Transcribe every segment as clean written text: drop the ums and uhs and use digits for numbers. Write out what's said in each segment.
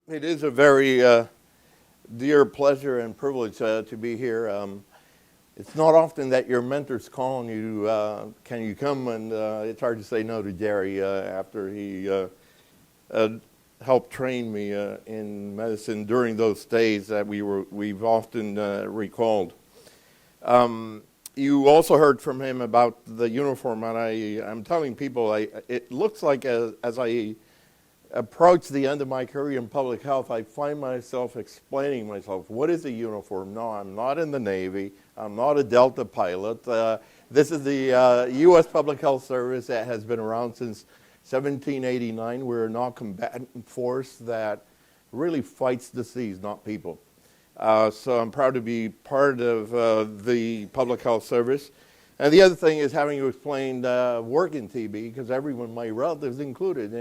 It is a very dear pleasure and privilege to be here. It's not often that your mentor's calling you, can you come? And it's hard to say no to Jerry after he helped train me in medicine during those days that we've often recalled. You also heard from him about the uniform, and I'm telling people it looks like as I approach the end of my career in public health, I find myself explaining myself, what is a uniform? No, I'm not in the Navy. I'm not a Delta pilot. This is the U.S. Public Health Service that has been around since 1789. We're a non-combatant force that really fights disease, not people. So I'm proud to be part of the Public Health Service. And the other thing is having to explain work in TB, because everyone, my relatives included,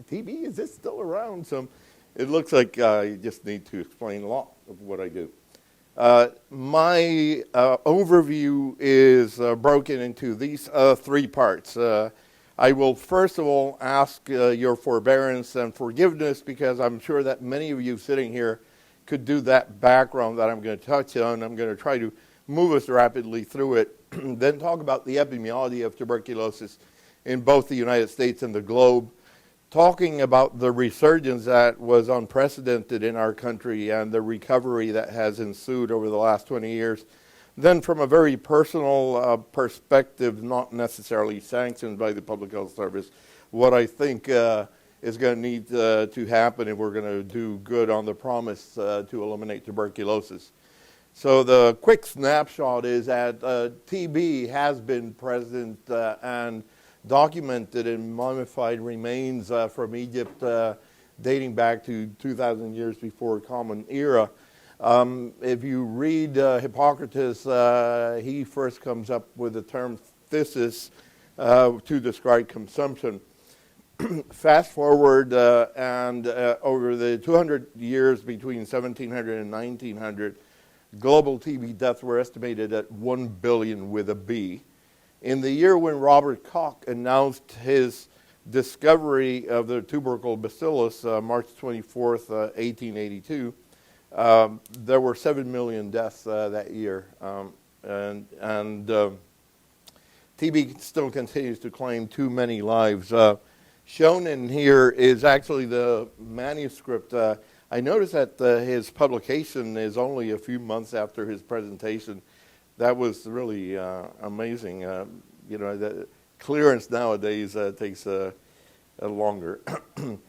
TB, is this still around? So it looks like you just need to explain a lot of what I do. My overview is broken into these three parts. I will first of all ask your forbearance and forgiveness, because I'm sure that many of you sitting here could do that background that I'm going to touch on. I'm going to try to move us rapidly through it, then talk about the epidemiology of tuberculosis in both the United States and the globe, talking about the resurgence that was unprecedented in our country and the recovery that has ensued over the last 20 years. Then from a very personal perspective, not necessarily sanctioned by the Public Health Service, what I think is going to need to happen if we're going to do good on the promise to eliminate tuberculosis. So the quick snapshot is that TB has been present and documented in mummified remains from Egypt dating back to 2,000 years before Common Era. If you read Hippocrates, he first comes up with the term phthisis to describe consumption. Fast forward and over the 200 years between 1700 and 1900, global TB deaths were estimated at 1 billion with a B. In the year when Robert Koch announced his discovery of the tubercle bacillus, March 24th, 1882, there were 7 million deaths that year. And TB still continues to claim too many lives. Shown in here is actually the manuscript. I noticed that his publication is only a few months after his presentation. That was really amazing. The clearance nowadays takes longer. In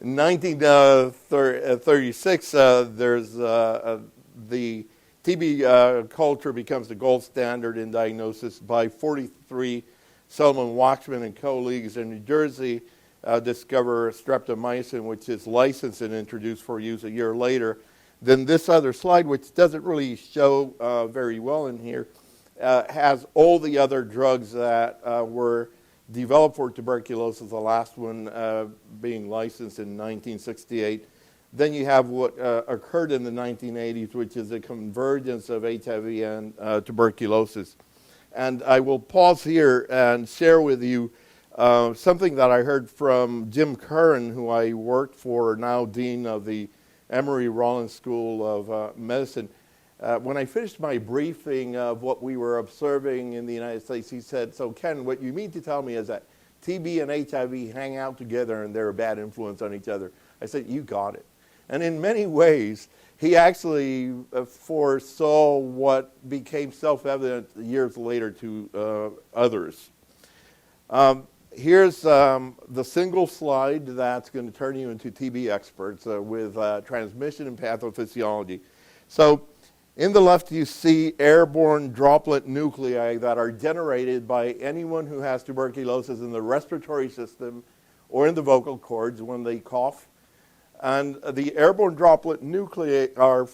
1936, there's the TB culture becomes the gold standard in diagnosis by 43 Solomon Waxman and colleagues in New Jersey. Discover streptomycin, which is licensed and introduced for use a year later. Then this other slide, which doesn't really show very well in here, has all the other drugs that were developed for tuberculosis, the last one being licensed in 1968. Then you have what occurred in the 1980s, which is a convergence of HIV and tuberculosis. And I will pause here and share with you something that I heard from Jim Curran, who I worked for, now Dean of the Emory Rollins School of Medicine. When I finished my briefing of what we were observing in the United States, he said, so Ken, what you mean to tell me is that TB and HIV hang out together and they're a bad influence on each other. I said, you got it. And in many ways, he actually foresaw what became self-evident years later to others. Here's the single slide that's going to turn you into TB experts with transmission and pathophysiology. So in the left, you see airborne droplet nuclei that are generated by anyone who has tuberculosis in the respiratory system or in the vocal cords when they cough. And the airborne droplet nuclei are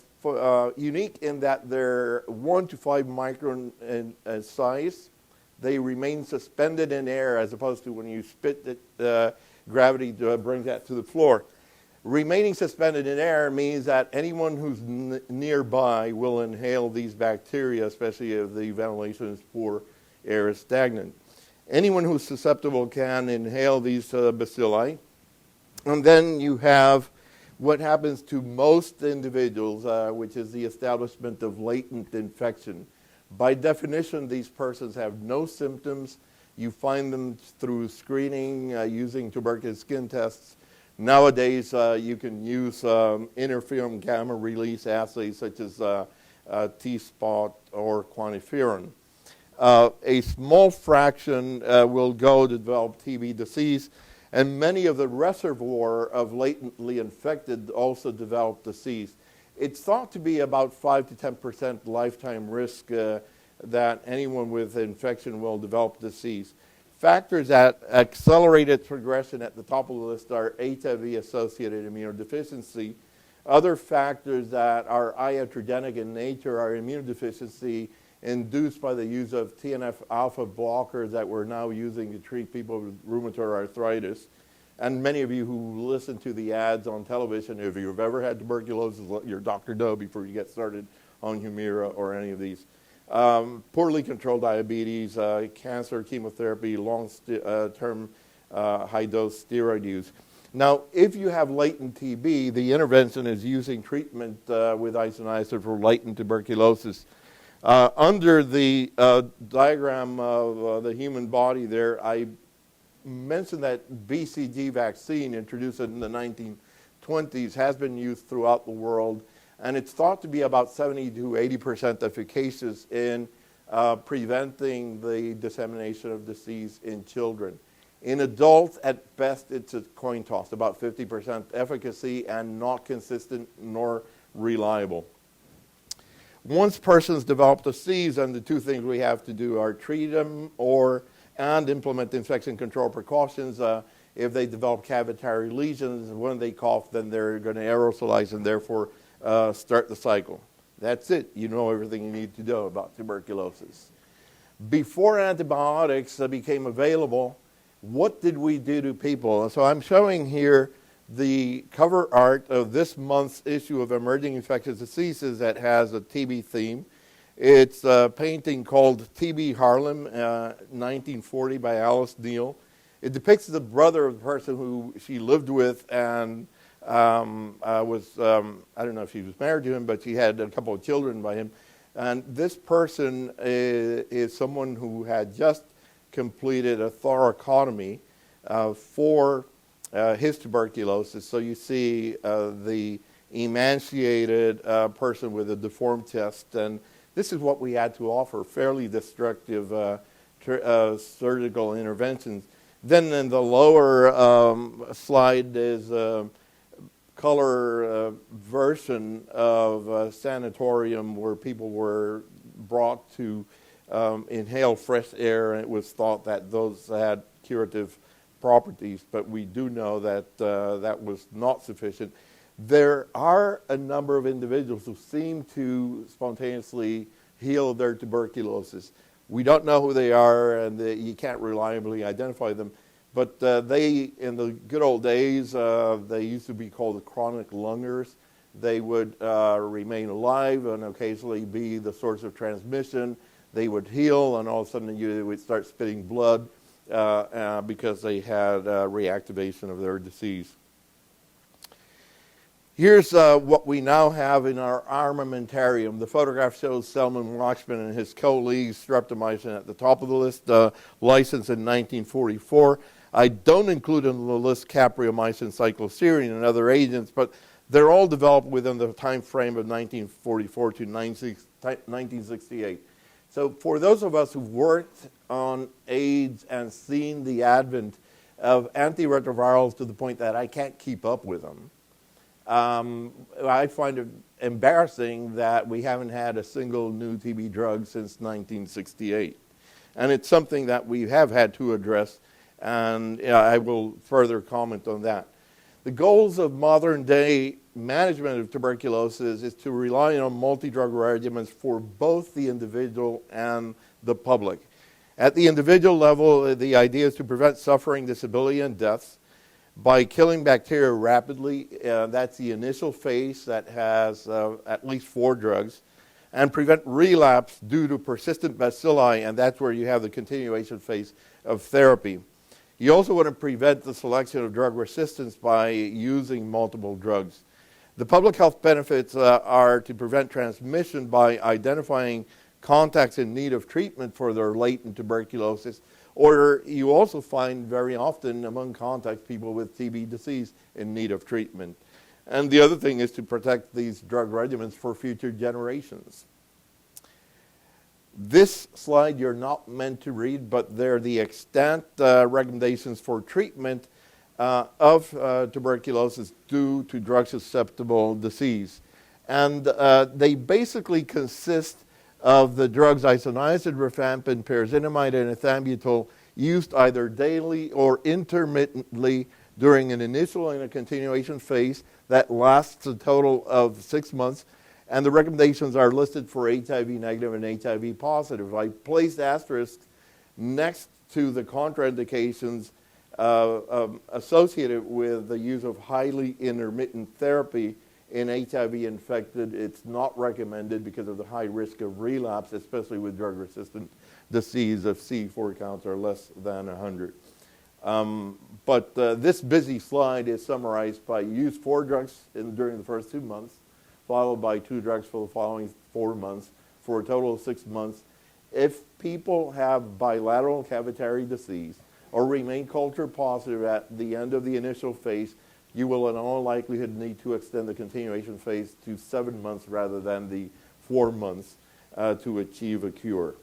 unique in that they're 1 to 5 micron in size. They remain suspended in air, as opposed to when you spit it, gravity brings that to the floor. Remaining suspended in air means that anyone who's nearby will inhale these bacteria, especially if the ventilation is poor, air is stagnant. Anyone who's susceptible can inhale these bacilli. And then you have what happens to most individuals, which is the establishment of latent infection. By definition, these persons have no symptoms. You find them through screening using tuberculosis skin tests. Nowadays, you can use interferon gamma release assays such as T-spot or quantiferon. A small fraction will go to develop TB disease, and many of the reservoir of latently infected also develop disease. It's thought to be about 5 to 10% lifetime risk that anyone with infection will develop disease. Factors that accelerate its progression at the top of the list are HIV-associated immunodeficiency. Other factors that are iatrogenic in nature are immunodeficiency induced by the use of TNF-alpha blockers that we're now using to treat people with rheumatoid arthritis. And many of you who listen to the ads on television, if you've ever had tuberculosis, let your doctor know before you get started on Humira or any of these. Poorly controlled diabetes, cancer, chemotherapy, long-term high-dose steroid use. Now, if you have latent TB, the intervention is using treatment with isoniazid for latent tuberculosis. Under the diagram of the human body there, I mentioned that BCG vaccine, introduced in the 1920s, has been used throughout the world, and it's thought to be about 70 to 80% efficacious in preventing the dissemination of disease in children. In adults, at best, it's a coin toss, about 50% efficacy and not consistent nor reliable. Once persons develop disease, then the two things we have to do are treat them and implement infection control precautions. If they develop cavitary lesions, when they cough, then they're going to aerosolize and therefore start the cycle. That's it. You know everything you need to know about tuberculosis. Before antibiotics became available, what did we do to people? So I'm showing here the cover art of this month's issue of Emerging Infectious Diseases that has a TB theme. It's a painting called TB Harlem, 1940 by Alice Neal. It depicts the brother of the person who she lived with and I don't know if she was married to him, but she had a couple of children by him. And this person is someone who had just completed a thoracotomy for his tuberculosis. So you see the emaciated person with a deformed chest, and this is what we had to offer, fairly destructive surgical interventions. Then in the lower slide is a color version of a sanatorium where people were brought to inhale fresh air, and it was thought that those had curative properties, but we do know that that was not sufficient. There are a number of individuals who seem to spontaneously heal their tuberculosis. We don't know who they are, and you can't reliably identify them, but they, in the good old days, they used to be called the chronic lungers. They would remain alive and occasionally be the source of transmission. They would heal, and all of a sudden you would start spitting blood because they had reactivation of their disease. Here's what we now have in our armamentarium. The photograph shows Selman Watchman and his colleagues, streptomycin at the top of the list, licensed in 1944. I don't include in the list capreomycin, cycloserine, and other agents, but they're all developed within the time frame of 1944 to 1968. So for those of us who've worked on AIDS and seen the advent of antiretrovirals to the point that I can't keep up with them, I find it embarrassing that we haven't had a single new TB drug since 1968. And it's something that we have had to address, and I will further comment on that. The goals of modern day management of tuberculosis is to rely on multi-drug regimens for both the individual and the public. At the individual level, the idea is to prevent suffering, disability, and deaths by killing bacteria rapidly. That's the initial phase that has at least 4 drugs, and prevent relapse due to persistent bacilli, and that's where you have the continuation phase of therapy. You also want to prevent the selection of drug resistance by using multiple drugs. The public health benefits are to prevent transmission by identifying contacts in need of treatment for their latent tuberculosis, or you also find very often among contacts people with TB disease in need of treatment. And the other thing is to protect these drug regimens for future generations. This slide you're not meant to read, but they're the extant recommendations for treatment of tuberculosis due to drug-susceptible disease. And they basically consist of the drugs isoniazid, rifampin, pyrazinamide, and ethambutol used either daily or intermittently during an initial and a continuation phase that lasts a total of 6 months. And the recommendations are listed for HIV negative and HIV positive. I placed asterisks next to the contraindications associated with the use of highly intermittent therapy in HIV infected. It's not recommended because of the high risk of relapse, especially with drug-resistant disease if CD4 counts are less than 100. But this busy slide is summarized by use 4 drugs during the first 2 months, followed by 2 drugs for the following 4 months, for a total of 6 months. If people have bilateral cavitary disease or remain culture positive at the end of the initial phase, you will in all likelihood need to extend the continuation phase to 7 months rather than the 4 months to achieve a cure.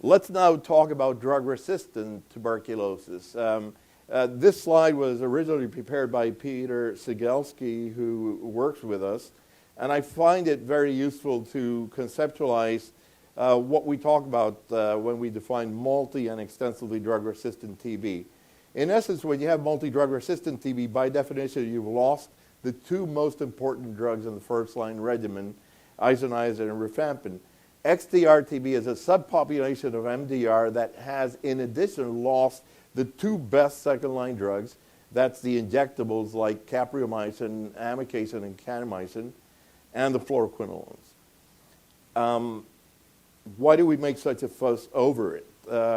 Let's now talk about drug-resistant tuberculosis. This slide was originally prepared by Peter Cegelski, who works with us, and I find it very useful to conceptualize what we talk about when we define multi and extensively drug-resistant TB. In essence, when you have multi-drug-resistant TB, by definition, you've lost the 2 most important drugs in the first-line regimen, isoniazid and rifampin. XDR-TB is a subpopulation of MDR that has, in addition, lost the 2 best second-line drugs. That's the injectables like capreomycin, amikacin, and kanamycin, and the fluoroquinolones. Why do we make such a fuss over it?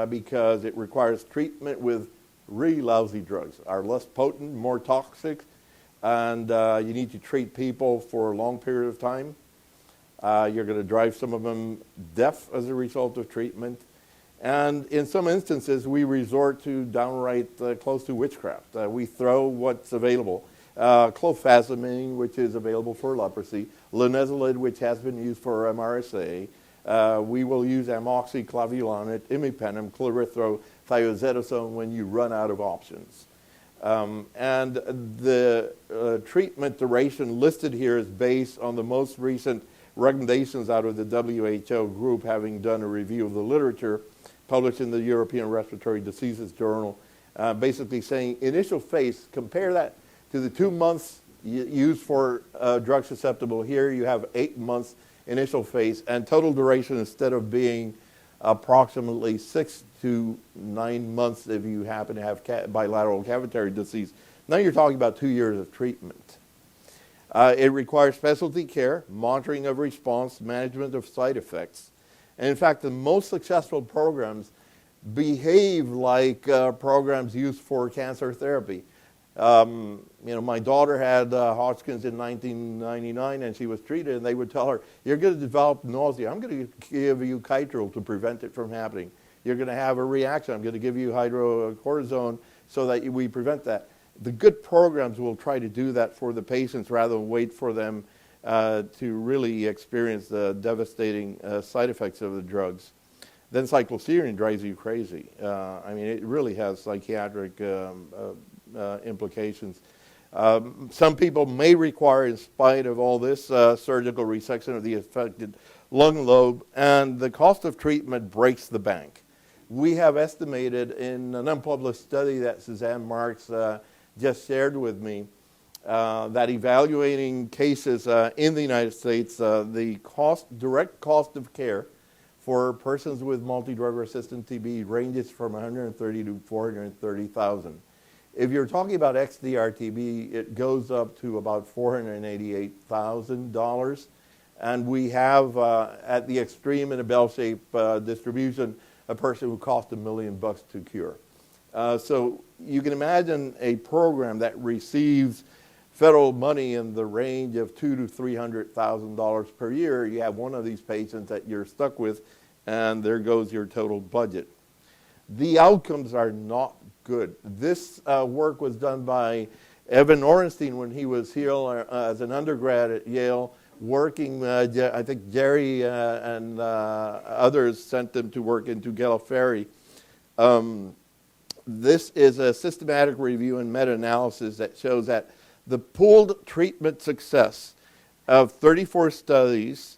Because it requires treatment with really lousy drugs, are less potent, more toxic, and you need to treat people for a long period of time. You're going to drive some of them deaf as a result of treatment. And in some instances, we resort to downright close to witchcraft. We throw what's available. Clofazimine, which is available for leprosy. Linezolid, which has been used for MRSA. We will use amoxiclavulanate, imipenem, chlorothiazidazone when you run out of options. And the treatment duration listed here is based on the most recent recommendations out of the WHO group, having done a review of the literature published in the European Respiratory Diseases Journal, basically saying initial phase, compare that to the 2 months used for drug susceptible. Here you have 8 months initial phase, and total duration, instead of being approximately 6 to 9 months if you happen to have bilateral cavitary disease, now you're talking about 2 years of treatment. It requires specialty care, monitoring of response, management of side effects. And in fact, the most successful programs behave like programs used for cancer therapy. My daughter had Hodgkin's in 1999, and she was treated, and they would tell her, you're going to develop nausea. I'm going to give you Kytril to prevent it from happening. You're going to have a reaction. I'm going to give you hydrocortisone so that we prevent that. The good programs will try to do that for the patients rather than wait for them to really experience the devastating side effects of the drugs. Then cycloserine drives you crazy. It really has psychiatric implications. Some people may require, in spite of all this, surgical resection of the affected lung lobe, and the cost of treatment breaks the bank. We have estimated in an unpublished study that Suzanne Marks just shared with me that evaluating cases in the United States, the direct cost of care for persons with multi-drug-resistant TB ranges from $130,000 to $430,000. If you're talking about XDR-TB, it goes up to about $488,000. And we have, at the extreme in a bell-shaped distribution, a person who cost $1 million to cure. So you can imagine a program that receives federal money in the range of $200,000 to $300,000 per year. You have one of these patients that you're stuck with, and there goes your total budget. The outcomes are not good. This work was done by Evan Orenstein when he was here as an undergrad at Yale, working, I think Jerry and others sent them to work into Gallifrey. This is a systematic review and meta-analysis that shows that the pooled treatment success of 34 studies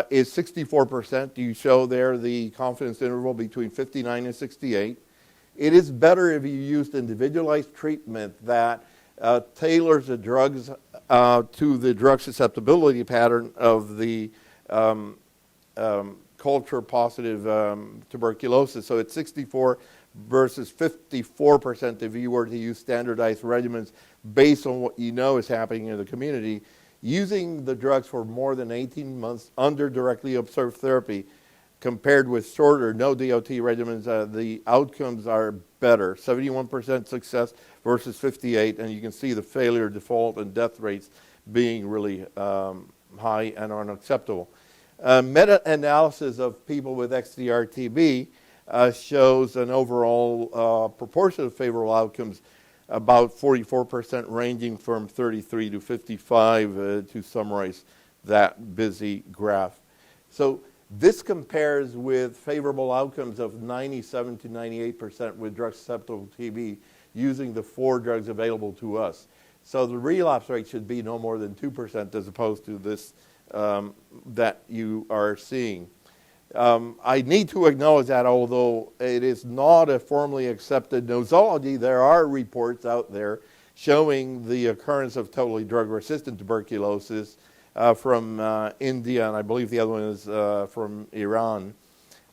is 64%. You show there the confidence interval between 59 and 68. It is better if you used individualized treatment that tailors the drugs to the drug susceptibility pattern of the culture-positive tuberculosis. So it's 64 versus 54% if you were to use standardized regimens based on what you know is happening in the community. Using the drugs for more than 18 months under directly observed therapy compared with shorter, no DOT regimens, the outcomes are better. 71% success versus 58, and you can see the failure, default, and death rates being really high and unacceptable. Meta-analysis of people with XDR-TB shows an overall proportion of favorable outcomes, about 44%, ranging from 33 to 55 to summarize that busy graph. So this compares with favorable outcomes of 97 to 98% with drug-susceptible TB using the 4 drugs available to us. So the relapse rate should be no more than 2% as opposed to this that you are seeing. I need to acknowledge that although it is not a formally accepted nosology, there are reports out there showing the occurrence of totally drug-resistant tuberculosis from India, and I believe the other one is from Iran.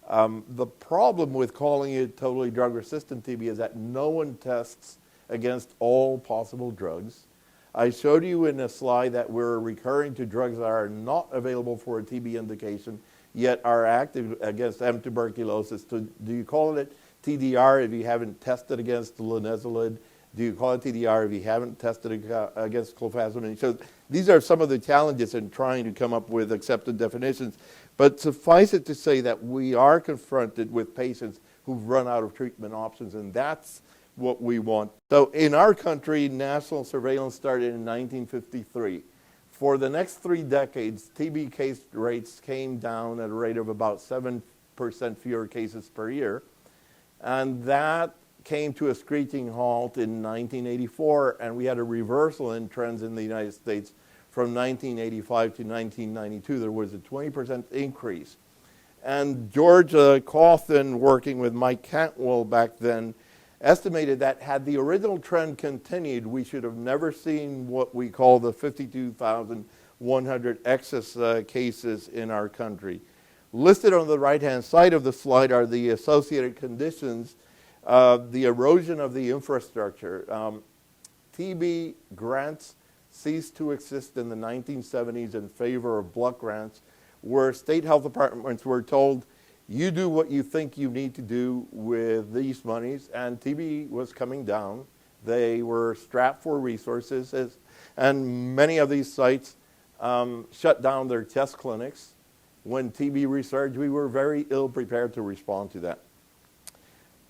The problem with calling it totally drug-resistant TB is that no one tests against all possible drugs. I showed you in a slide that we're recurring to drugs that are not available for a TB indication, yet are active against M. tuberculosis. So do you call it TDR if you haven't tested against linezolid? Do you call it TDR if you haven't tested against clofazimine? So these are some of the challenges in trying to come up with accepted definitions. But suffice it to say that we are confronted with patients who've run out of treatment options, and that's what we want. So in our country, national surveillance started in 1953. For the next 3 decades, TB case rates came down at a rate of about 7% fewer cases per year. And that came to a screeching halt in 1984, and we had a reversal in trends in the United States from 1985 to 1992. There was a 20% increase. And George Cauthen, working with Mike Cantwell back then, estimated that had the original trend continued, we should have never seen what we call the 52,100 excess cases in our country. Listed on the right-hand side of the slide are the associated conditions, the erosion of the infrastructure. TB grants ceased to exist in the 1970s in favor of block grants, where state health departments were told, you do what you think you need to do with these monies, and TB was coming down. They were strapped for resources, and many of these sites shut down their test clinics. When TB resurged, we were very ill prepared to respond to that.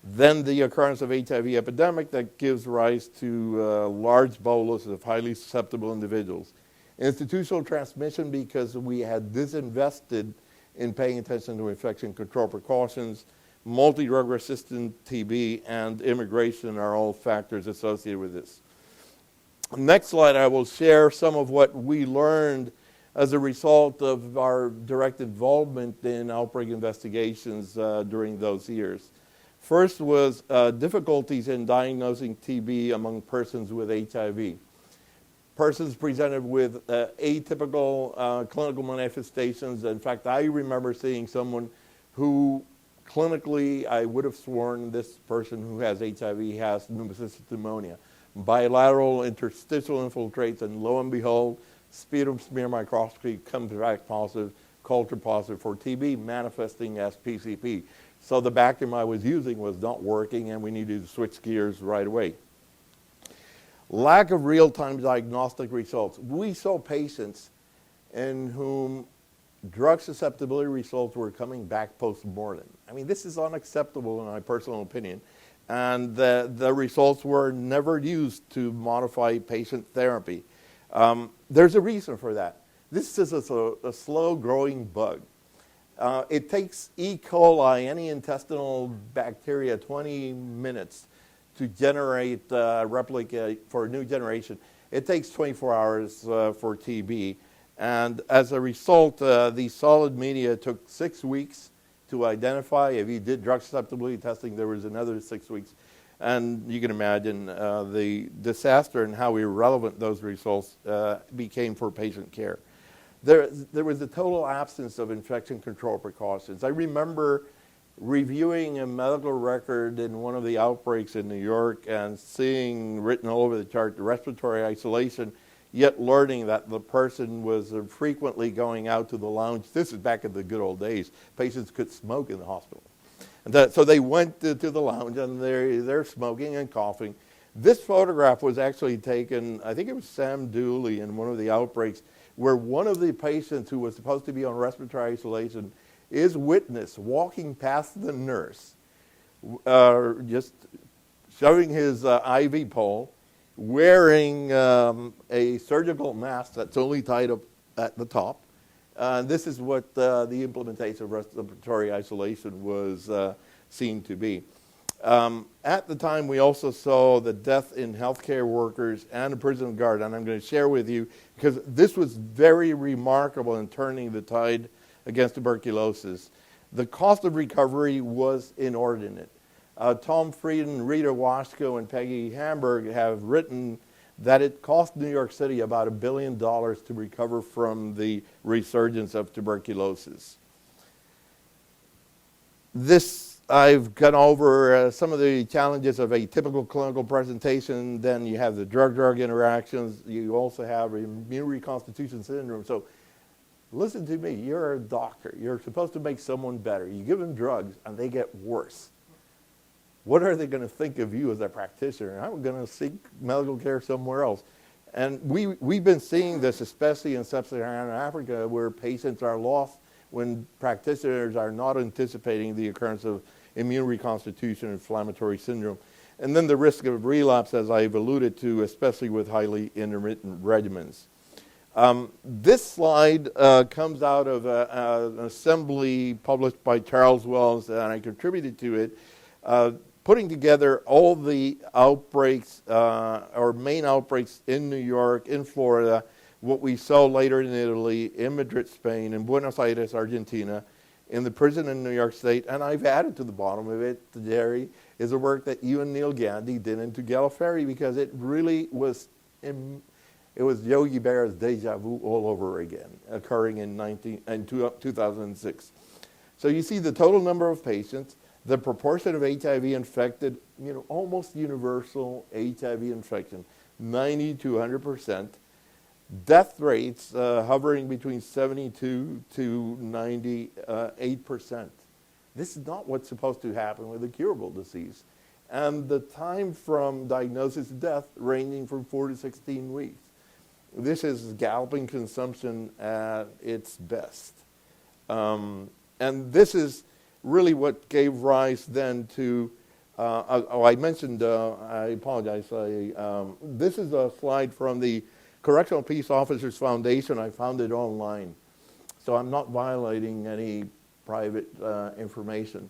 Then the occurrence of HIV epidemic that gives rise to large bolus of highly susceptible individuals. Institutional transmission because we had disinvested in paying attention to infection control precautions. Multidrugresistant TB and immigration are all factors associated with this. Next slide, I will share some of what we learned as a result of our direct involvement in outbreak investigations during those years. First was difficulties in diagnosing TB among persons with HIV. Persons presented with atypical clinical manifestations. In fact, I remember seeing someone who clinically, I would have sworn this person who has HIV has pneumocystis pneumonia. Bilateral interstitial infiltrates, and lo and behold, sputum smear microscopy comes back positive, culture positive for TB, manifesting as PCP. So the Bactrim I was using was not working, and we needed to switch gears right away. Lack of real-time diagnostic results. We saw patients in whom drug susceptibility results were coming back post-mortem. I mean, this is unacceptable in my personal opinion. And the results were never used to modify patient therapy. There's a reason for that. This is a slow-growing bug. It takes E. coli, any intestinal bacteria, 20 minutes to generate, replicate for a new generation. It takes 24 hours for TB. And as a result, the solid media took 6 weeks to identify. If you did drug susceptibility testing, there was another 6 weeks. And you can imagine the disaster and how irrelevant those results became for patient care. There was a total absence of infection control precautions. I remember reviewing a medical record in one of the outbreaks in New York and seeing written all over the chart respiratory isolation, yet learning that the person was frequently going out to the lounge. This is back in the good old days. Patients could smoke in the hospital. And so they went to the lounge and they're smoking and coughing. This photograph was actually taken, I think it was Sam Dooley in one of the outbreaks, where one of the patients who was supposed to be on respiratory isolation is witnessed walking past the nurse, just shoving his IV pole, wearing a surgical mask that's only tied up at the top. This is what the implementation of respiratory isolation was seen to be. At the time, we also saw the death in healthcare workers and the prison guard, and I'm going to share with you, because this was very remarkable in turning the tide against tuberculosis. The cost of recovery was inordinate. Tom Frieden, Rita Washko, and Peggy Hamburg have written that it cost New York City about $1 billion to recover from the resurgence of tuberculosis. I've gone over some of the challenges of a typical clinical presentation. Then you have the drug-drug interactions. You also have immune reconstitution syndrome. So listen to me. You're a doctor. You're supposed to make someone better. You give them drugs, and they get worse. What are they going to think of you as a practitioner? I'm going to seek medical care somewhere else. And we've been seeing this, especially in sub-Saharan Africa, where patients are lost when practitioners are not anticipating the occurrence of immune reconstitution, inflammatory syndrome. And then the risk of relapse, as I've alluded to, especially with highly intermittent regimens. This slide comes out of an assembly published by Charles Wells, and I contributed to it, putting together all the outbreaks, or main outbreaks in New York, in Florida, what we saw later in Italy, in Madrid, Spain, in Buenos Aires, Argentina, in the prison in New York State, and I've added to the bottom of it, Jerry, is the work that you and Neil Gandhi did into Gallifrey, because it really was, it was Yogi Berra's deja vu all over again, occurring in 2006. So you see the total number of patients, the proportion of HIV infected, almost universal HIV infection, 90 to 100%. Death rates hovering between 72 to 98%. This is not what's supposed to happen with a curable disease. And the time from diagnosis to death ranging from 4 to 16 weeks. This is galloping consumption at its best. And this is really what gave rise then to, I mentioned, I apologize, this is a slide from the Correctional Peace Officers Foundation. I found it online. So I'm not violating any private information.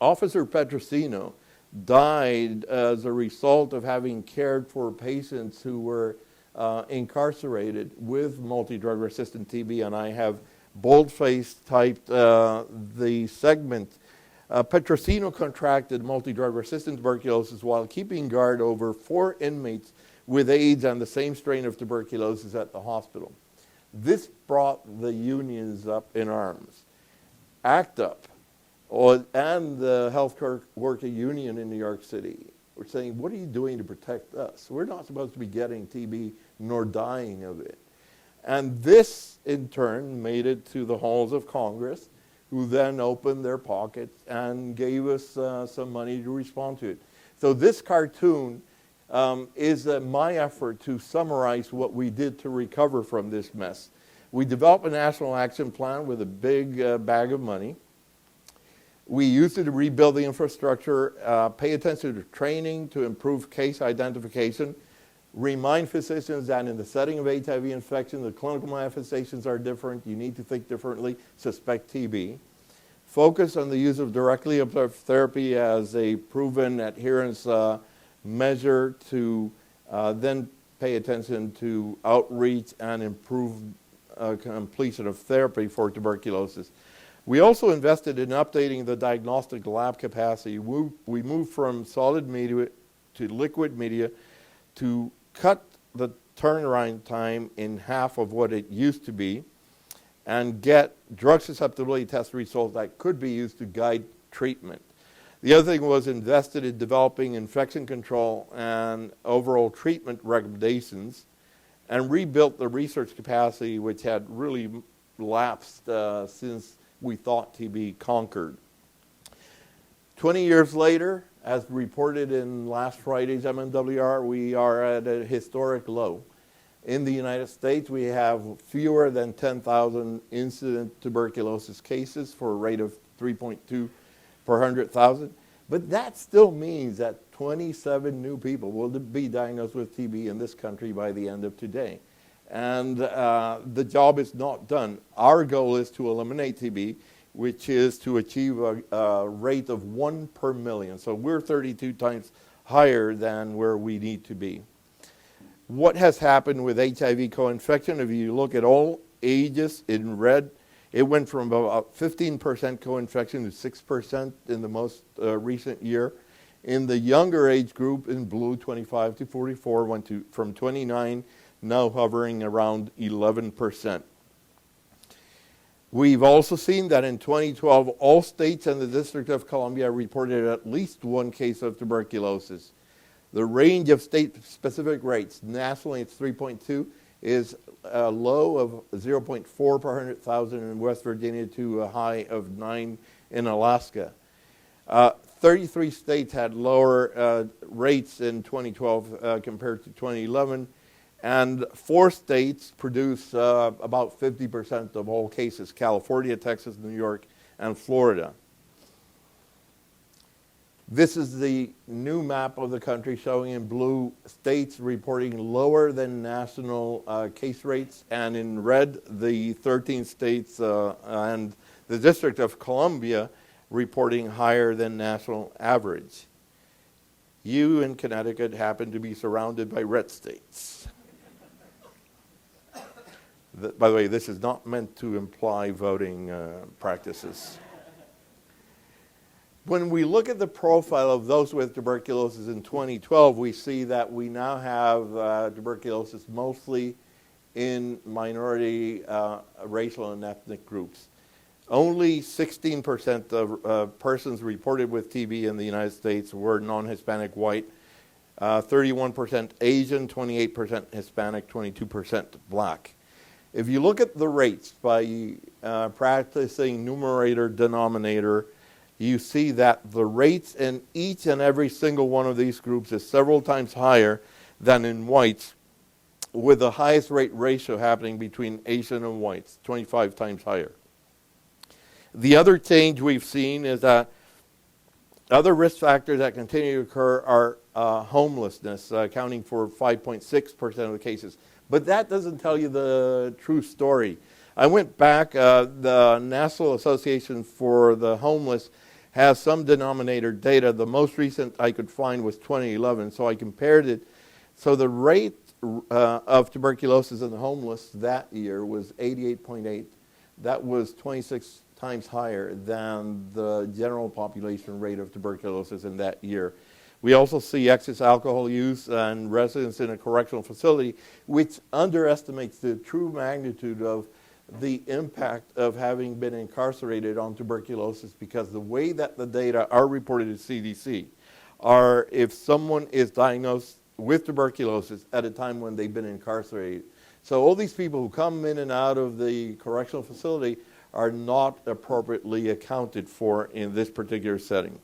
Officer Petrosino died as a result of having cared for patients who were incarcerated with multidrug-resistant TB, and I have boldface typed the segment. Petrosino contracted multidrug-resistant tuberculosis while keeping guard over 4 inmates with AIDS and the same strain of tuberculosis at the hospital. This brought the unions up in arms. ACT UP and the Health Worker Union in New York City were saying, what are you doing to protect us? We're not supposed to be getting TB nor dying of it. And this, in turn, made it to the halls of Congress, who then opened their pockets and gave us some money to respond to it. So this cartoon is my effort to summarize what we did to recover from this mess. We developed a national action plan with a big bag of money. We used it to rebuild the infrastructure, pay attention to training to improve case identification, remind physicians that in the setting of HIV infection, the clinical manifestations are different. You need to think differently, suspect TB. Focus on the use of directly observed therapy as a proven adherence measure to then pay attention to outreach and improve completion of therapy for tuberculosis. We also invested in updating the diagnostic lab capacity. We moved from solid media to liquid media to cut the turnaround time in half of what it used to be and get drug susceptibility test results that could be used to guide treatment. The other thing was invested in developing infection control and overall treatment recommendations and rebuilt the research capacity, which had really lapsed since we thought TB conquered. 20 years later, as reported in last Friday's MMWR, we are at a historic low. In the United States, we have fewer than 10,000 incident tuberculosis cases for a rate of 3.2 per 100,000. But that still means that 27 new people will be diagnosed with TB in this country by the end of today. And the job is not done. Our goal is to eliminate TB, which is to achieve a rate of 1 per million. So we're 32 times higher than where we need to be. What has happened with HIV co-infection? If you look at all ages in red, it went from about 15% co-infection to 6% in the most recent year. In the younger age group in blue, 25 to 44, went from 29, now hovering around 11%. We've also seen that in 2012, all states and the District of Columbia reported at least one case of tuberculosis. The range of state-specific rates, nationally it's 3.2, is a low of 0.4 per 100,000 in West Virginia to a high of 9 in Alaska. 33 states had lower rates in 2012 compared to 2011, and 4 states produce about 50% of all cases: California, Texas, New York, and Florida. This is the new map of the country showing in blue states reporting lower than national case rates, and in red the 13 states and the District of Columbia reporting higher than national average. You in Connecticut happen to be surrounded by red states. By the way, this is not meant to imply voting practices. When we look at the profile of those with tuberculosis in 2012, we see that we now have tuberculosis mostly in minority racial and ethnic groups. Only 16% of persons reported with TB in the United States were non-Hispanic white, 31% Asian, 28% Hispanic, 22% black. If you look at the rates by practicing numerator-denominator, you see that the rates in each and every single one of these groups is several times higher than in whites, with the highest rate ratio happening between Asian and whites, 25 times higher. The other change we've seen is that other risk factors that continue to occur are homelessness, accounting for 5.6% of the cases. But that doesn't tell you the true story. I went back, the National Association for the Homeless has some denominator data. The most recent I could find was 2011, so I compared it. So the rate of tuberculosis in the homeless that year was 88.8. That was 26 times higher than the general population rate of tuberculosis in that year. We also see excess alcohol use and residence in a correctional facility, which underestimates the true magnitude of the impact of having been incarcerated on tuberculosis, because the way that the data are reported to CDC are if someone is diagnosed with tuberculosis at a time when they've been incarcerated. So all these people who come in and out of the correctional facility are not appropriately accounted for in this particular setting.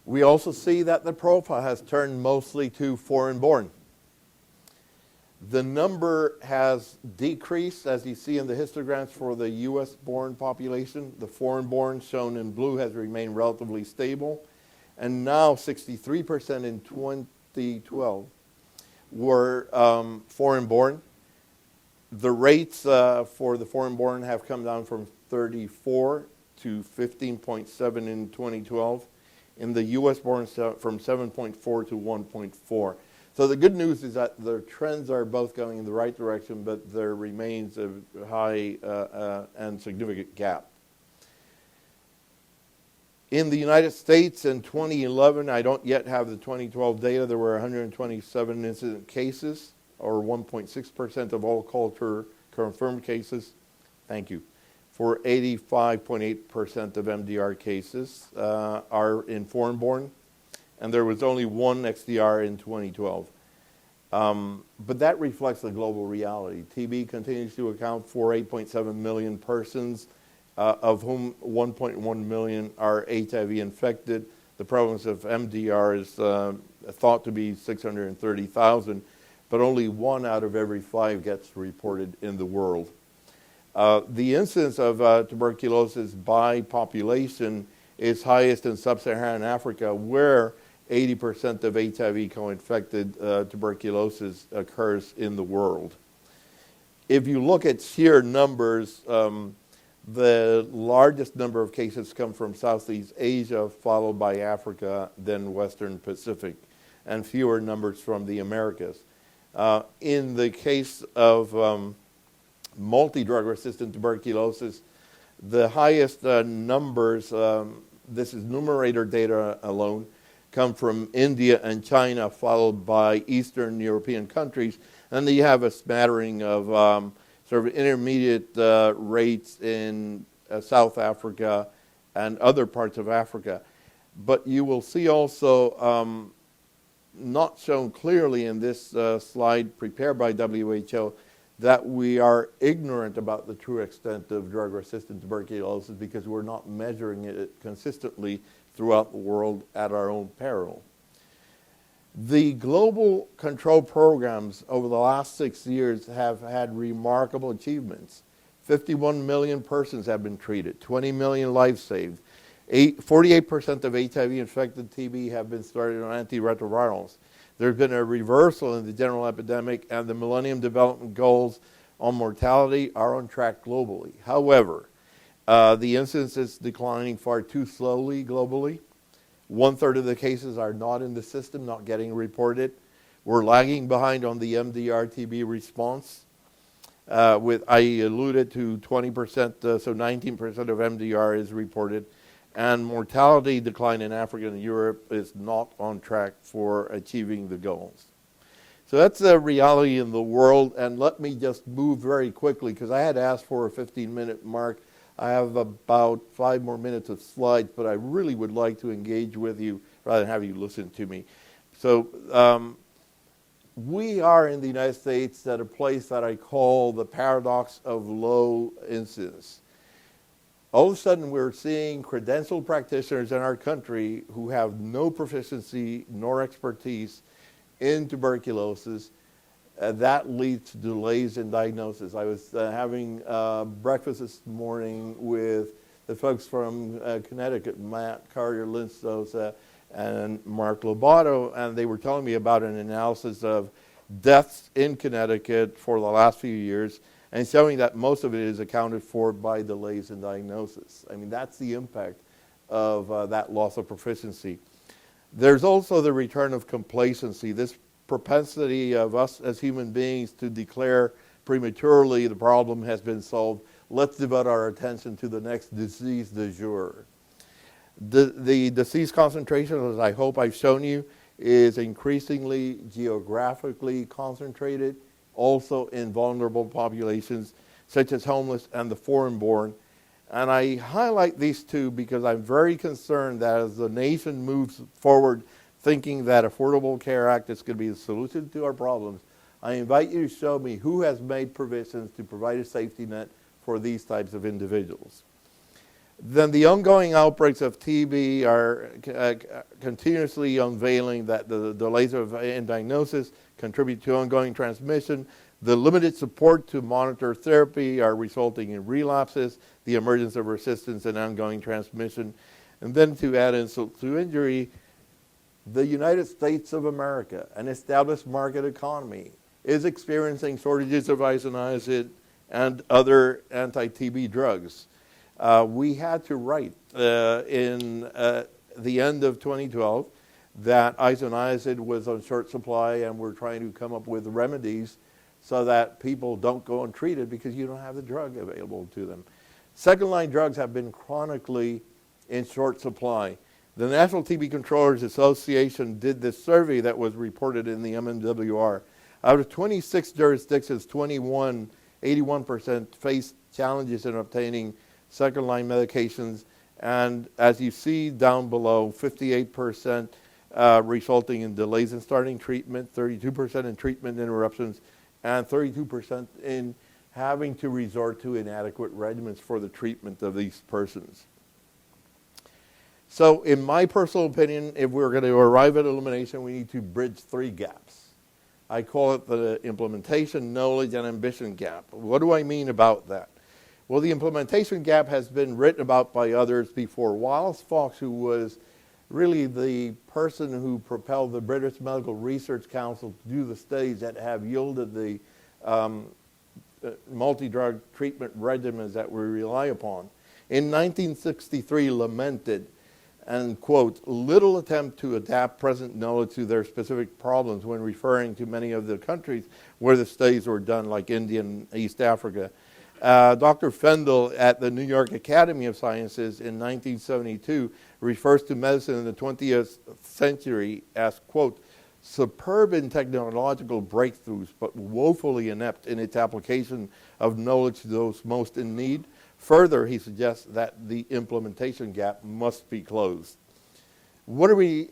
We also see that the profile has turned mostly to foreign-born. The number has decreased, as you see in the histograms for the U.S.-born population. The foreign-born, shown in blue, has remained relatively stable. And now 63% in 2012 were foreign-born. The rates for the foreign-born have come down from 34 to 15.7 in 2012. In the U.S.-born, from 7.4 to 1.4. So the good news is that the trends are both going in the right direction, but there remains a high and significant gap. In the United States in 2011, I don't yet have the 2012 data, there were 127 incident cases, or 1.6% of all culture confirmed cases. Thank you. For 85.8% of MDR cases are in foreign-born, and there was only one XDR in 2012. But that reflects the global reality. TB continues to account for 8.7 million persons, of whom 1.1 million are HIV infected. The prevalence of MDR is thought to be 630,000, but only 1 out of every 5 gets reported in the world. The incidence of tuberculosis by population is highest in sub-Saharan Africa, where 80% of HIV co-infected tuberculosis occurs in the world. If you look at sheer numbers, the largest number of cases come from Southeast Asia, followed by Africa, then Western Pacific, and fewer numbers from the Americas. In the case of multidrug-resistant tuberculosis, the highest numbers, this is numerator data alone, come from India and China, followed by Eastern European countries. And then you have a smattering of sort of intermediate rates in South Africa and other parts of Africa. But you will see also, not shown clearly in this slide prepared by WHO, that we are ignorant about the true extent of drug-resistant tuberculosis because we're not measuring it consistently throughout the world at our own peril. The global control programs over the last 6 years have had remarkable achievements. 51 million persons have been treated, 20 million lives saved. 48% of HIV-infected TB have been started on antiretrovirals. There's been a reversal in the general epidemic, and the Millennium Development Goals on mortality are on track globally. However, the incidence is declining far too slowly globally. 1/3 of the cases are not in the system, not getting reported. We're lagging behind on the MDR TB response. I alluded to 20%, so 19% of MDR is reported. And mortality decline in Africa and Europe is not on track for achieving the goals. So that's the reality in the world. And let me just move very quickly, because I had asked for a 15-minute mark. I have about 5 more minutes of slides, but I really would like to engage with you rather than have you listen to me. So we are in the United States at a place that I call the paradox of low incidence. All of a sudden, we're seeing credentialed practitioners in our country who have no proficiency nor expertise in tuberculosis. That leads to delays in diagnosis. I was having breakfast this morning with the folks from Connecticut, Matt Carter, Lynn Sosa, and Mark Lobato, and they were telling me about an analysis of deaths in Connecticut for the last few years, and showing that most of it is accounted for by delays in diagnosis. I mean, that's the impact of that loss of proficiency. There's also the return of complacency, this propensity of us as human beings to declare prematurely the problem has been solved. Let's devote our attention to the next disease du jour. The disease concentration, as I hope I've shown you, is increasingly geographically concentrated, also in vulnerable populations such as homeless and the foreign-born. And I highlight these two because I'm very concerned that as the nation moves forward thinking that Affordable Care Act is going to be the solution to our problems, I invite you to show me who has made provisions to provide a safety net for these types of individuals. Then the ongoing outbreaks of TB are continuously unveiling that the delays in diagnosis contribute to ongoing transmission. The limited support to monitor therapy are resulting in relapses, the emergence of resistance and ongoing transmission. And then to add insult to injury, the United States of America, an established market economy, is experiencing shortages of isoniazid and other anti-TB drugs. We had to write in the end of 2012 that isoniazid was on short supply, and we're trying to come up with remedies so that people don't go untreated because you don't have the drug available to them. Second-line drugs have been chronically in short supply. The National TB Controllers Association did this survey that was reported in the MMWR. Out of 26 jurisdictions, 81% faced challenges in obtaining second-line medications, and as you see down below, 58% resulting in delays in starting treatment, 32% in treatment interruptions, and 32% in having to resort to inadequate regimens for the treatment of these persons. So in my personal opinion, if we're going to arrive at elimination, we need to bridge 3 gaps. I call it the implementation, knowledge, and ambition gap. What do I mean about that? Well, the implementation gap has been written about by others before. Wallace Fox, who was really the person who propelled the British Medical Research Council to do the studies that have yielded the multi-drug treatment regimens that we rely upon, in 1963 lamented and, quote, little attempt to adapt present knowledge to their specific problems when referring to many of the countries where the studies were done, like India and East Africa. Dr. Fendall at the New York Academy of Sciences in 1972 refers to medicine in the 20th century as, quote, superb in technological breakthroughs, but woefully inept in its application of knowledge to those most in need. Further, he suggests that the implementation gap must be closed. What are we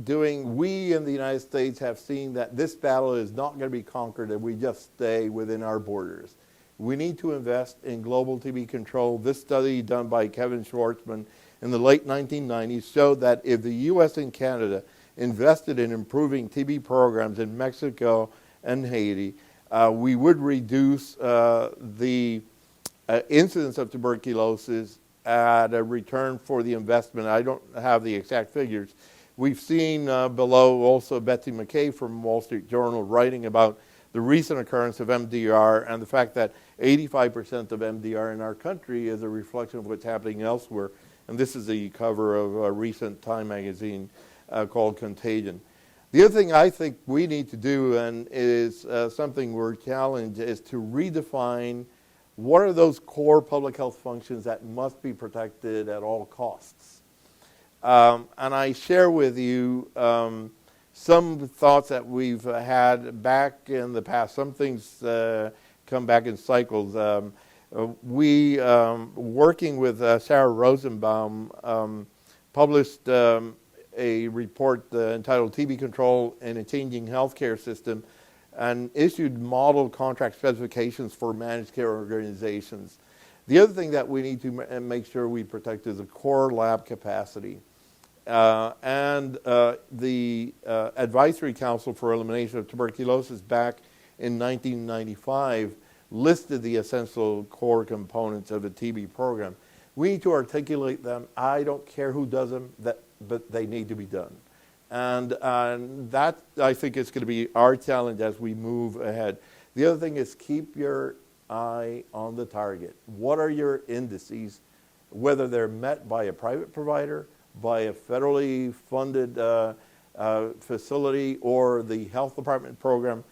doing? We in the United States have seen that this battle is not going to be conquered if we just stay within our borders. We need to invest in global TB control. This study done by Kevin Schwartzman in the late 1990s showed that if the U.S. and Canada invested in improving TB programs in Mexico and Haiti, we would reduce the incidence of tuberculosis at a return for the investment. I don't have the exact figures. We've seen below also Betsy McKay from Wall Street Journal writing about the recent occurrence of MDR and the fact that 85% of MDR in our country is a reflection of what's happening elsewhere. And this is the cover of a recent Time magazine called Contagion. The other thing I think we need to do, and is something we're challenged, is to redefine what are those core public health functions that must be protected at all costs. And I share with you some thoughts that we've had back in the past. Some things come back in cycles. We, working with Sarah Rosenbaum, published a report entitled TB Control in a Changing Healthcare System, and issued model contract specifications for managed care organizations. The other thing that we need to make sure we protect is the core lab capacity. And the Advisory Council for Elimination of Tuberculosis back in 1995 listed the essential core components of a TB program. We need to articulate them. I don't care who does them, but they need to be done. And that, I think, is going to be our challenge as we move ahead. The other thing is keep your eye on the target. What are your indices, whether they're met by a private provider, by a federally funded facility, or the health department program?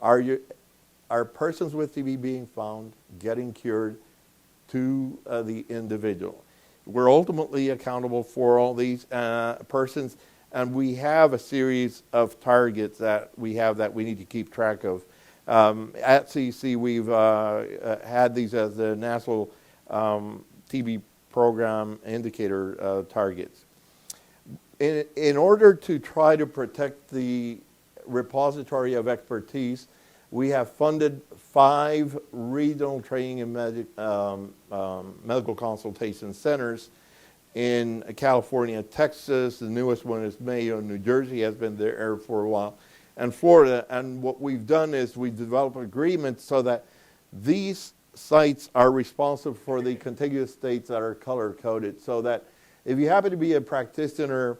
Are persons with TB being found, getting cured to the individual? We're ultimately accountable for all these persons, and we have a series of targets that we need to keep track of. At CC, we've had these as the National TB Program indicator targets. In order to try to protect the repository of expertise, We have funded 5 regional training and medical consultation centers in California, Texas. The newest one is Mayo. New Jersey has been there for a while, and Florida. And what we've done is we've developed agreements so that these sites are responsible for the contiguous states that are color-coded, so that if you happen to be a practitioner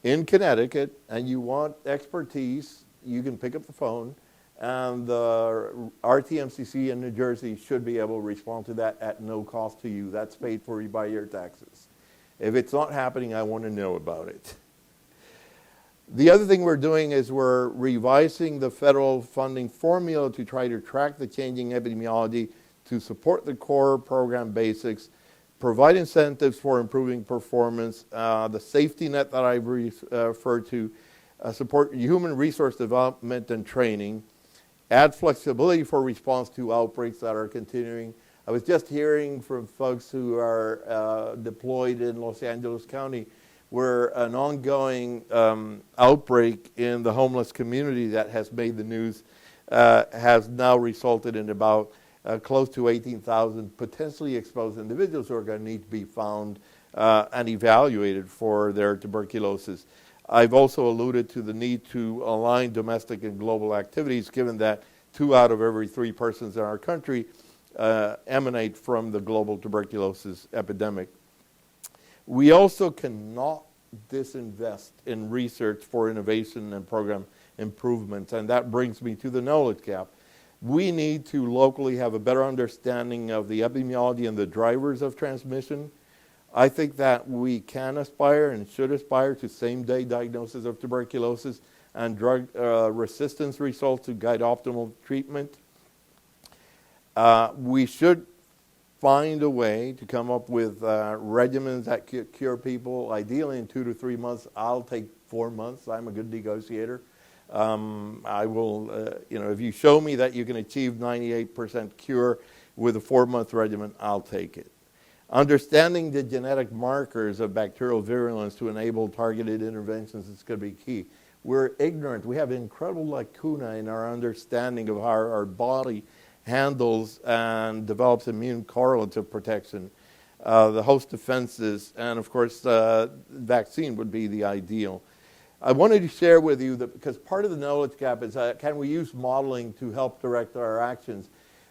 in Connecticut and you want expertise, you can pick up the phone, and the RTMCC in New Jersey should be able to respond to that at no cost to you. That's paid for by your taxes. If it's not happening, I want to know about it. The other thing we're doing is we're revising the federal funding formula to try to track the changing epidemiology to support the core program basics, provide incentives for improving performance, the safety net that I've referred to, support human resource development and training, add flexibility for response to outbreaks that are continuing. I was just hearing from folks who are deployed in Los Angeles County where an ongoing outbreak in the homeless community that has made the news has now resulted in about close to 18,000 potentially exposed individuals who are going to need to be found and evaluated for their tuberculosis. I've also alluded to the need to align domestic and global activities, given that 2 out of every 3 persons in our country emanate from the global tuberculosis epidemic. We also cannot disinvest in research for innovation and program improvements, and that brings me to the knowledge gap. We need to locally have a better understanding of the epidemiology and the drivers of transmission. I think that we can aspire and should aspire to same-day diagnosis of tuberculosis and drug resistance results to guide optimal treatment. We should find a way to come up with regimens that cure people, ideally in 2 to 3 months. I'll take 4 months. I'm a good negotiator. I will, if you show me that you can achieve 98% cure with a 4-month regimen, I'll take it. Understanding the genetic markers of bacterial virulence to enable targeted interventions is going to be key. We're ignorant. We have incredible lacuna in our understanding of how our body handles and develops immune correlates of protection, the host defenses, and of course, vaccine would be the ideal. I wanted to share with you that because part of the knowledge gap is can we use modeling to help direct our actions?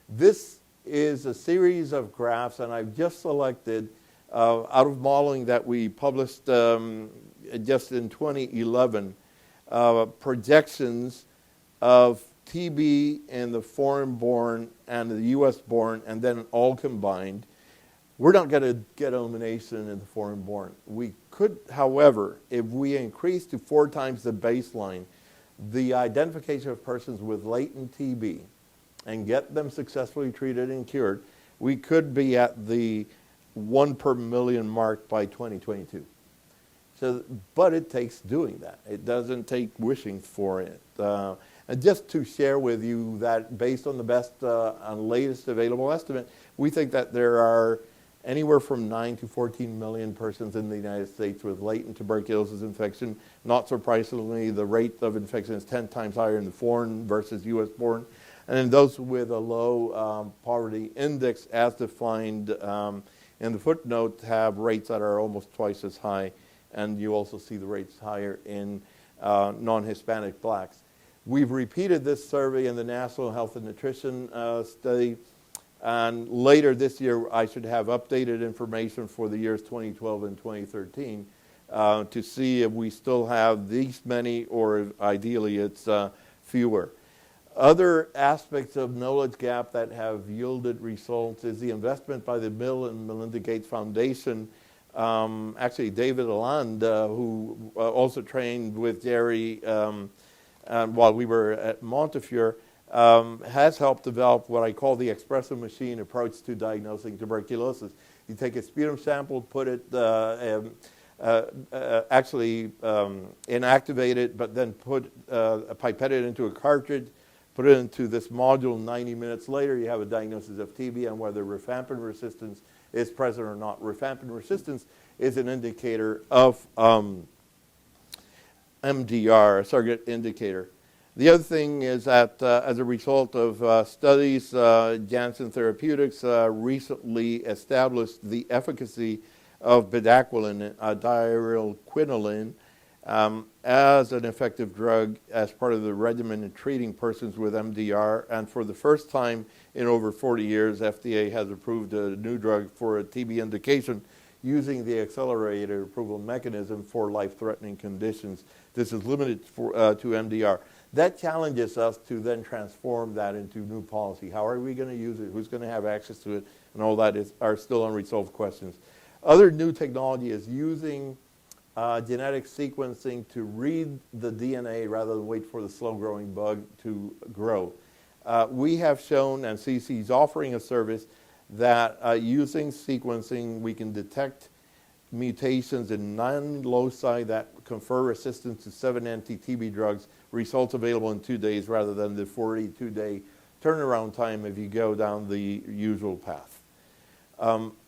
This is a series of graphs, and I've just selected out of modeling that we published just in 2011, projections of TB in the foreign-born and the U.S.-born, and then all combined. We're not going to get elimination in the foreign-born. We could, however, if we increase to 4 times the baseline, the identification of persons with latent TB and get them successfully treated and cured, we could be at the 1 per million mark by 2022. So, but it takes doing that. It doesn't take wishing for it. And just to share with you that based on the best and latest available estimate, we think that there are anywhere from 9 to 14 million persons in the United States with latent tuberculosis infection. Not surprisingly, the rate of infection is 10 times higher in the foreign versus U.S.-born. And in those with a low poverty index, as defined in the footnote, have rates that are almost twice as high. And you also see the rates higher in non-Hispanic blacks. We've repeated this survey in the National Health and Nutrition Study. And later this year, I should have updated information for the years 2012 and 2013 to see if we still have these many, or if ideally it's fewer. Other aspects of knowledge gap that have yielded results is the investment by the Bill and Melinda Gates Foundation. Actually, David Aland, who also trained with Jerry while we were at Montefiore, has helped develop what I call the Expressive Machine approach to diagnosing tuberculosis. You take a sputum sample, put it, inactivate it, but then pipette it into a cartridge, put it into this module. 90 minutes later, you have a diagnosis of TB and whether rifampin resistance is present or not. Rifampin resistance is an indicator of MDR, a surrogate indicator. The other thing is that as a result of studies, Janssen Therapeutics recently established the efficacy of bedaquiline, diaryl quinoline, as an effective drug as part of the regimen in treating persons with MDR. And for the first time in over 40 years, FDA has approved a new drug for a TB indication using the accelerated approval mechanism for life-threatening conditions. This is limited to MDR. That challenges us to then transform that into new policy. How are we going to use it? Who's going to have access to it? And all that are still unresolved questions. Other new technology is using genetic sequencing to read the DNA rather than wait for the slow-growing bug to grow. We have shown, and CC is offering a service, that using sequencing, we can detect mutations in 9 loci that confer resistance to 7 anti-TB drugs, results available in 2 days rather than the 42-day turnaround time if you go down the usual path.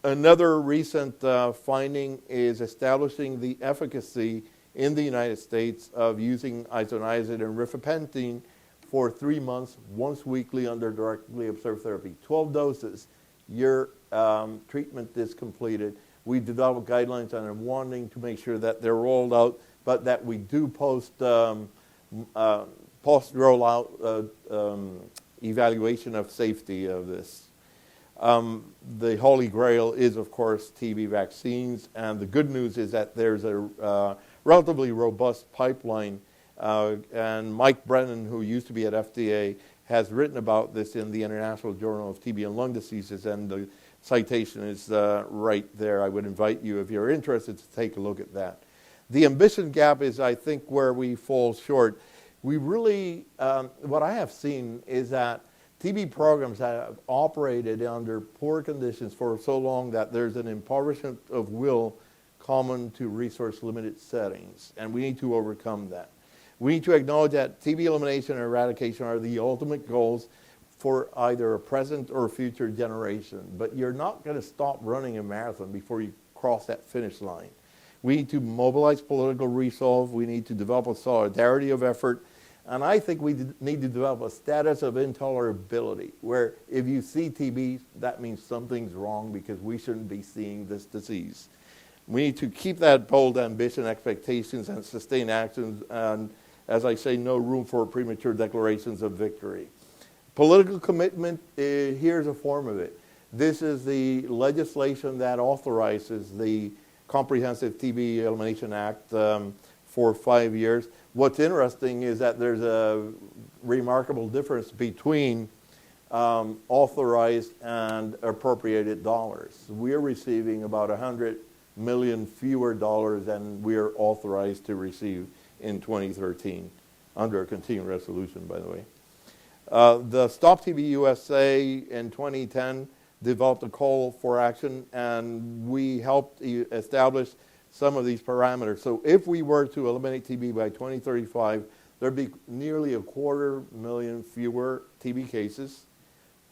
Another recent finding is establishing the efficacy in the United States of using isoniazid and rifapentine for 3 months, once weekly under directly observed therapy. 12 doses, your treatment is completed. We develop guidelines and I'm wanting to make sure that they're rolled out, but that we do post-rollout evaluation of safety of this. The holy grail is, of course, TB vaccines, and the good news is that there's a relatively robust pipeline, and Mike Brennan, who used to be at FDA, has written about this in the International Journal of TB and Lung Diseases, and the citation is right there. I would invite you, if you're interested, to take a look at that. The ambition gap is, I think, where we fall short. We really, what I have seen is that TB programs have operated under poor conditions for so long that there's an impoverishment of will common to resource-limited settings, and we need to overcome that. We need to acknowledge that TB elimination and eradication are the ultimate goals for either a present or future generation, but you're not going to stop running a marathon before you cross that finish line. We need to mobilize political resolve. We need to develop a solidarity of effort. And I think we need to develop a status of intolerability, where if you see TB, that means something's wrong because we shouldn't be seeing this disease. We need to keep that bold ambition, expectations, and sustain actions, and as I say, no room for premature declarations of victory. Political commitment, here's a form of it. This is the legislation that authorizes the Comprehensive TB Elimination Act for 5 years. What's interesting is that there's a remarkable difference between authorized and appropriated dollars. We're receiving about 100 million fewer dollars than we're authorized to receive in 2013, under a continuing resolution, by the way. The Stop TB USA in 2010 developed a call for action, and we helped establish some of these parameters. So if we were to eliminate TB by 2035, there'd be nearly 250,000 fewer TB cases,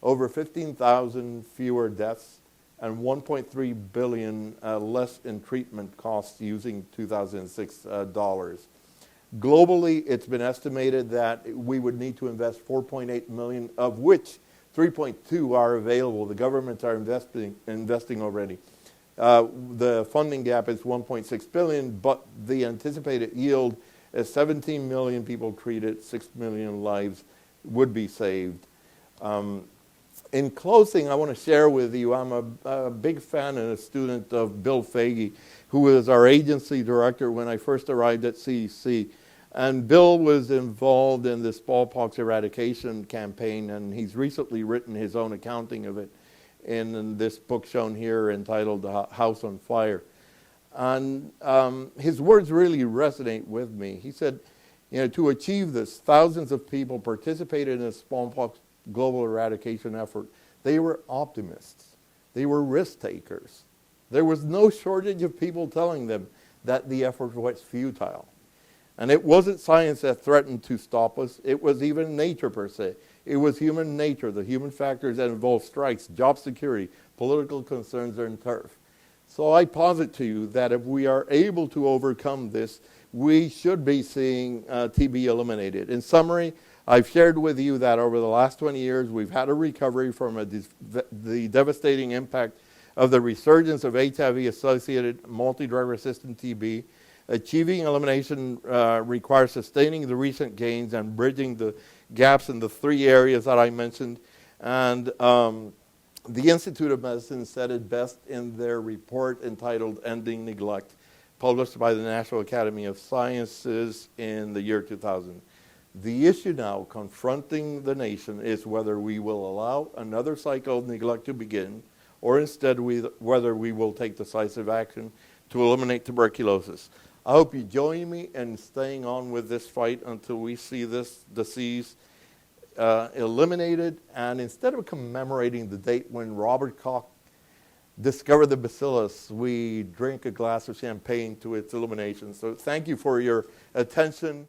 over 15,000 fewer deaths, and 1.3 billion less in treatment costs using 2006 dollars. Globally, it's been estimated that we would need to invest 4.8 million, of which 3.2 are available. The governments are investing already. The funding gap is 1.6 billion, but the anticipated yield is 17 million people treated, 6 million lives would be saved. In closing, I want to share with you, I'm a big fan and a student of Bill Fagey, who was our agency director when I first arrived at CDC. And Bill was involved in this smallpox eradication campaign, and he's recently written his own accounting of it in this book shown here entitled House on Fire. And his words really resonate with me. He said, to achieve this, thousands of people participated in a smallpox global eradication effort. They were optimists. They were risk takers. There was no shortage of people telling them that the effort was futile. And it wasn't science that threatened to stop us. It was even nature per se. It was human nature, the human factors that involve strikes, job security, political concerns, and turf. So I posit to you that if we are able to overcome this, we should be seeing TB eliminated. In summary, I've shared with you that over the last 20 years, we've had a recovery from the devastating impact of the resurgence of HIV-associated multidrug-resistant TB. Achieving elimination requires sustaining the recent gains and bridging the gaps in the 3 areas that I mentioned. And the Institute of Medicine said it best in their report entitled Ending Neglect, published by the National Academy of Sciences in the year 2000. The issue now confronting the nation is whether we will allow another cycle of neglect to begin, or instead whether we will take decisive action to eliminate tuberculosis. I hope you join me in staying on with this fight until we see this disease eliminated. And instead of commemorating the date when Robert Koch discovered the bacillus, we drink a glass of champagne to its elimination. So thank you for your attention.